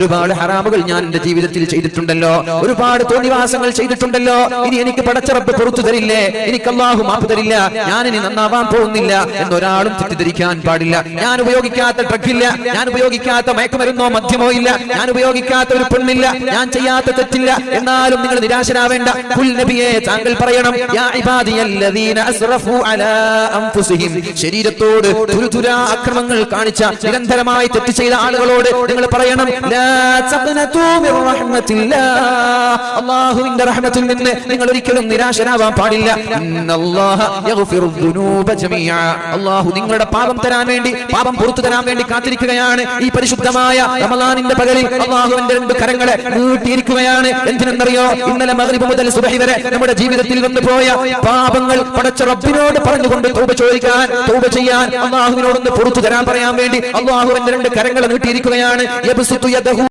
ഒരുപാട് ഹറാമുകൾ ഞാൻ എന്റെ ജീവിതത്തിൽ ചെയ്തിട്ടുണ്ടല്ലോ, ഒരുപാട് തോന്നിവാസങ്ങൾ ചെയ്തിട്ടുണ്ടല്ലോ. ഇനി എനിക്ക് പടച്ച റബ്ബ് പുറത്തു തരില്ലേ, എനിക്ക് അല്ലാഹു മാപ്പ് തരില്ല, ഞാൻ ഇനി നന്നാവാൻ പോകുന്നില്ല എന്നൊരാളും തെറ്റിദ്ധരിക്കാൻ പാടില്ല. ഞാൻ ഉപയോഗിക്കാത്ത ഡ്രഗില്ല, ഞാൻ ഉപയോഗിക്കാത്ത മയക്കുമരുന്നോ മദ്യമോ ഇല്ല, ഞാൻ ഉപയോഗിക്കാത്ത ഒരു പെണ്ണില്ല, ഞാൻ ചെയ്യാത്ത തെറ്റില്ല. എന്നാലും നിങ്ങൾ നിരാശരാവേണ്ട. ഖുൽ നബിയേ, താങ്കൾ പറയണം, യാ ഇബാദിയല്ലദീന അസ്റഫു അലാ അൻഫുസിഹിം, ശരീരത്തോട് തുരുതുരാ അക്രമങ്ങൾ കാണിച്ച നിരന്തരമായി തെറ്റ് ചെയ്ത ആളുകളോട് നിങ്ങൾ പറയണം, അല്ലാഹുവിന്റെ റഹ്മത്തിൽ നിന്ന് നിങ്ങൾ ഒരിക്കലും നിരാശരാവാൻ പാടില്ല. അല്ലാഹു നിങ്ങളുടെ പാപം തരാൻ വേണ്ടി, പാപം പുറത്തു തരാൻ വേണ്ടി കാത്തിരിക്കുകയാണ്. ഈ പരിശുദ്ധമായ റമളാനിന്റെ പകലിൽ അല്ലാഹുവിന്റെ രണ്ട് കരങ്ങളെ നീട്ടിയിരിക്കുകയാണ്. എന്തിനെന്നറിയോ? ഇന്നലെ മഗ്രിബ് മുതൽ സുബ്ഹി വരെ നമ്മുടെ ജീവിതത്തിൽ വന്നു പോയ പാപങ്ങൾ പടച്ച റബ്ബിനോട് പറഞ്ഞുകൊണ്ട് തൗബ ചോദിക്കാൻ, തൗബ ചെയ്യാൻ, അല്ലാഹുവിനോടൊന്ന് പുറത്തു തരാൻ പറയാൻ വേണ്ടി അല്ലാഹുവിന്റെ രണ്ട് കരങ്ങളെ നീട്ടിയിരിക്കുകയാണ്. യബ്സുതു യദഹു